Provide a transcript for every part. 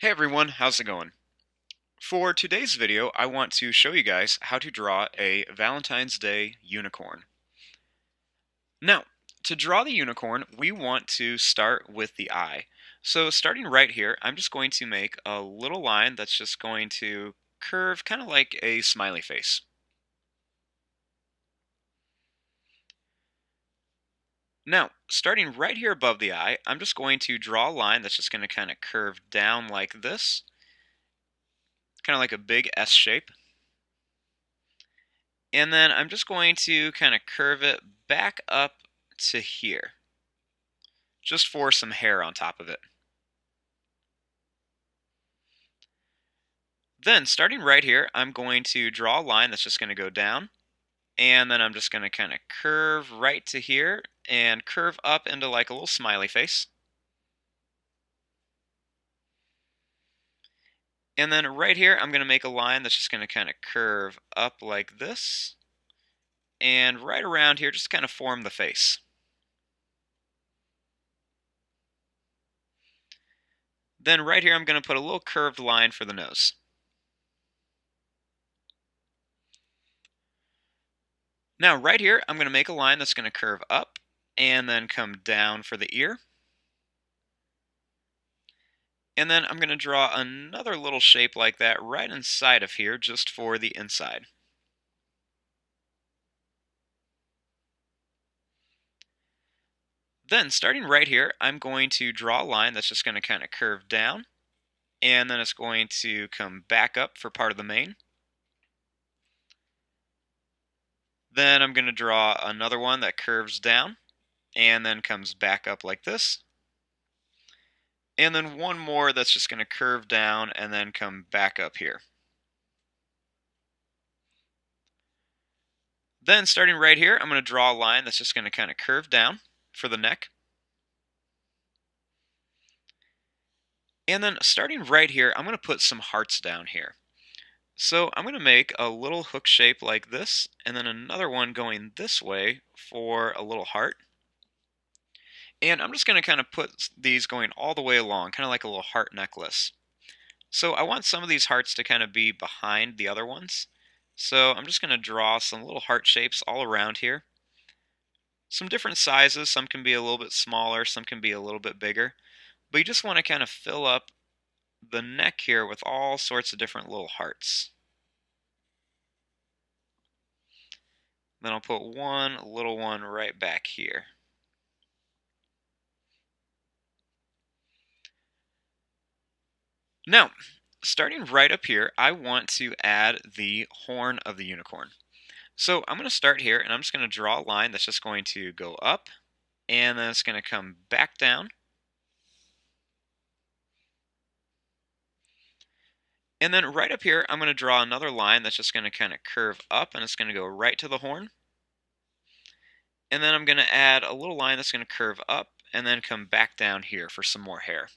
Hey everyone, how's it going? For today's video, I want to show you guys how to draw a Valentine's Day unicorn. Now, to draw the unicorn, we want to start with the eye. So starting right here, I'm just going to make a little line that's just going to curve kind of like a smiley face. Now, starting right here above the eye, I'm just going to draw a line that's just going to kind of curve down like this, kind of like a big S shape. And then I'm just going to kind of curve it back up to here, just for some hair on top of it. Then, starting right here, I'm going to draw a line that's just going to go down, and then I'm just going to kind of curve right to here and curve up into like a little smiley face. And then right here, I'm going to make a line that's just going to kind of curve up like this, and right around here, just kind of form the face. Then right here, I'm going to put a little curved line for the nose. Now right here, I'm going to make a line that's going to curve up and then come down for the ear. And then I'm going to draw another little shape like that right inside of here just for the inside. Then starting right here, I'm going to draw a line that's just going to kind of curve down, and then it's going to come back up for part of the mane. Then I'm going to draw another one that curves down and then comes back up like this. And then one more that's just going to curve down and then come back up here. Then starting right here, I'm going to draw a line that's just going to kind of curve down for the neck. And then starting right here, I'm going to put some hearts down here. So I'm going to make a little hook shape like this, and then another one going this way for a little heart. And I'm just going to kind of put these going all the way along, kind of like a little heart necklace. So I want some of these hearts to kind of be behind the other ones. So I'm just going to draw some little heart shapes all around here. Some different sizes, some can be a little bit smaller, some can be a little bit bigger. But you just want to kind of fill up the neck here with all sorts of different little hearts. Then I'll put one little one right back here. Now, starting right up here, I want to add the horn of the unicorn. So I'm going to start here, and I'm just going to draw a line that's just going to go up, and then it's going to come back down. And then right up here, I'm going to draw another line that's just going to kind of curve up, and it's going to go right to the horn. And then I'm going to add a little line that's going to curve up, and then come back down here for some more hair.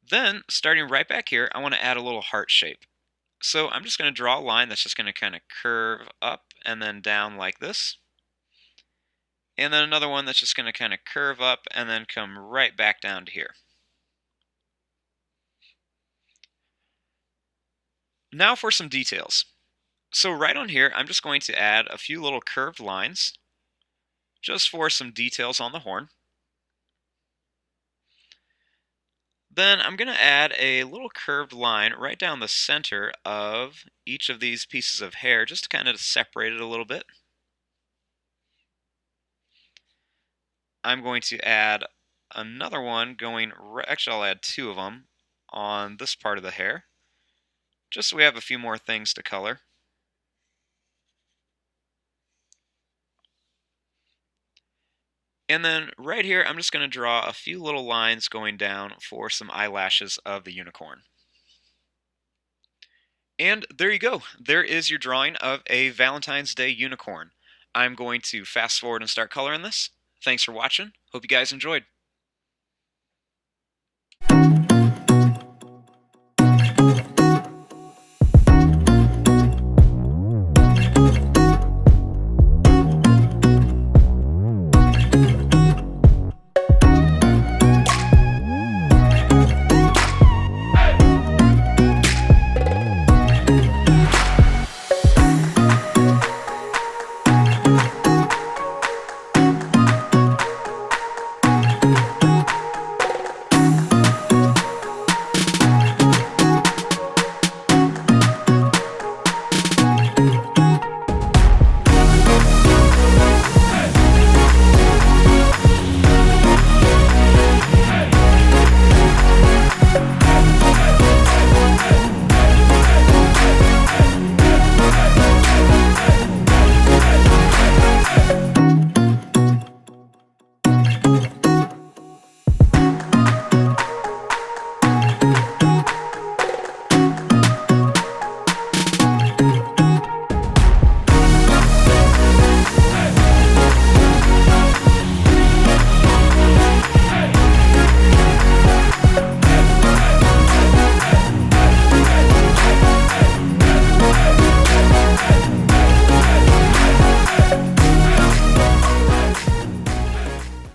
Then, starting right back here, I want to add a little heart shape. So I'm just going to draw a line that's just going to kind of curve up and then down like this. And then another one that's just going to kind of curve up and then come right back down to here. Now for some details. So right on here, I'm just going to add a few little curved lines just for some details on the horn. Then I'm going to add a little curved line right down the center of each of these pieces of hair just to kind of separate it a little bit. I'm going to add another one going, actually I'll add two of them on this part of the hair, just so we have a few more things to color. And then right here, I'm just going to draw a few little lines going down for some eyelashes of the unicorn. And there you go. There is your drawing of a Valentine's Day unicorn. I'm going to fast forward and start coloring this. Thanks for watching. Hope you guys enjoyed.